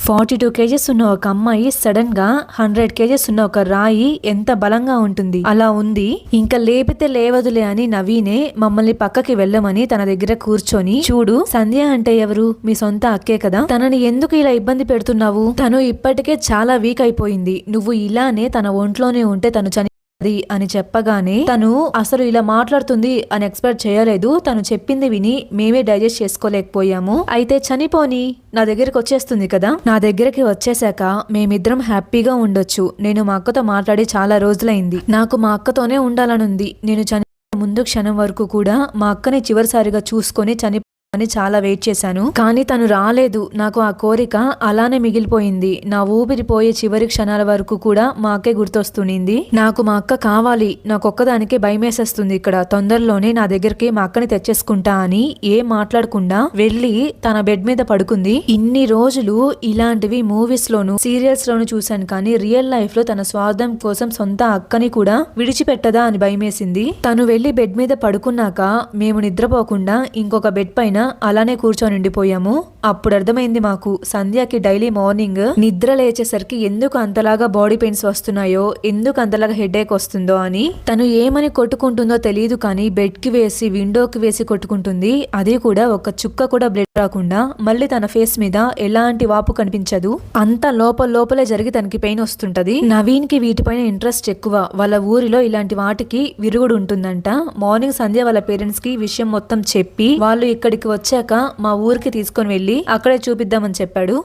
42 kgs ఉన్న ఒక అమ్మాయి సడన్ గా 100 కేజెస్ ఉన్న ఒక రాయి ఎంత బలంగా ఉంటుంది అలా ఉంది. ఇంకా లేపితే లేవదులే అని నవీనే మమ్మల్ని పక్కకి వెళ్ళమని తన దగ్గర కూర్చొని, చూడు సంధ్య అంటే ఎవరు, మీ సొంత అక్కే కదా, తనని ఎందుకు ఇలా ఇబ్బంది పెడుతున్నావు, తను ఇప్పటికే చాలా వీక్ అయిపోయింది, నువ్వు ఇలానే తన ఒంట్లోనే ఉంటే తను అని చెప్పగానే తను అసలు ఇలా మాట్లాడుతుంది అని ఎక్స్పెక్ట్ చేయలేదు. తను చెప్పింది విని మేమే డైజెస్ట్ చేసుకోలేకపోయాము. అయితే చనిపోని నా దగ్గరికి వచ్చేస్తుంది కదా, నా దగ్గరికి వచ్చేసాక మేమిద్దరం హ్యాపీగా ఉండొచ్చు. నేను మా అక్కతో మాట్లాడి చాలా రోజులైంది, నాకు మా అక్కతోనే ఉండాలనుంది. నేను చనిపోయే ముందు క్షణం వరకు కూడా మా అక్కని చివరిసారిగా చూసుకొని అని చాలా వెయిట్ చేశాను, కానీ తను రాలేదు. నాకు ఆ కోరిక అలానే మిగిలిపోయింది. నా ఊపిరిపోయే చివరి క్షణాల వరకు కూడా మా అక్కే గుర్తొస్తుంది. నాకు మా అక్క కావాలి, నాకొక్కదానికే భయమేసేస్తుంది ఇక్కడ. తొందరలోనే నా దగ్గరికి మా అక్కని తెచ్చేసుకుంటా అని ఏం మాట్లాడకుండా వెళ్ళి తన బెడ్ మీద పడుకుంది. ఇన్ని రోజులు ఇలాంటివి మూవీస్ లోను సీరియల్స్ లోను చూశాను, కానీ రియల్ లైఫ్ లో తన స్వార్థం కోసం సొంత అక్కని కూడా విడిచిపెట్టదా అని భయమేసింది. తను వెళ్లి బెడ్ మీద పడుకున్నాక మేము నిద్రపోకుండా ఇంకొక బెడ్ పైన అలానే కూర్చొని ఉండిపోయాము. అప్పుడు అర్థమైంది మాకు సంధ్యకి డైలీ మార్నింగ్ నిద్ర లేచేసరికి ఎందుకు అంతలాగా బాడీ పెయిన్స్ వస్తున్నాయో, ఎందుకు అంతలాగా హెడేక్ వస్తుందో అని. తను ఏమని కొట్టుకుంటుందో తెలియదు, కానీ బెడ్ కి వేసి విండోకి వేసి కొట్టుకుంటుంది. అది కూడా ఒక చుక్క కూడా బ్లడ్ రాకుండా. మళ్ళీ తన ఫేస్ మీద ఎలాంటి వాపు కనిపించదు. అంత లోపలే జరిగి తనకి పెయిన్ వస్తుంటది. నవీన్ కి వీటిపైన ఇంట్రెస్ట్ ఎక్కువ. వాళ్ళ ఊరిలో ఇలాంటి వాటికి విరుగుడు ఉంటుందంట. మార్నింగ్ సంధ్య వాళ్ళ పేరెంట్స్ కి విషయం మొత్తం చెప్పి వాళ్ళు ఇక్కడికి వచ్చాక మా ఊరికి తీసుకొని వెళ్ళి అక్కడే చూపిద్దామని చెప్పాడు.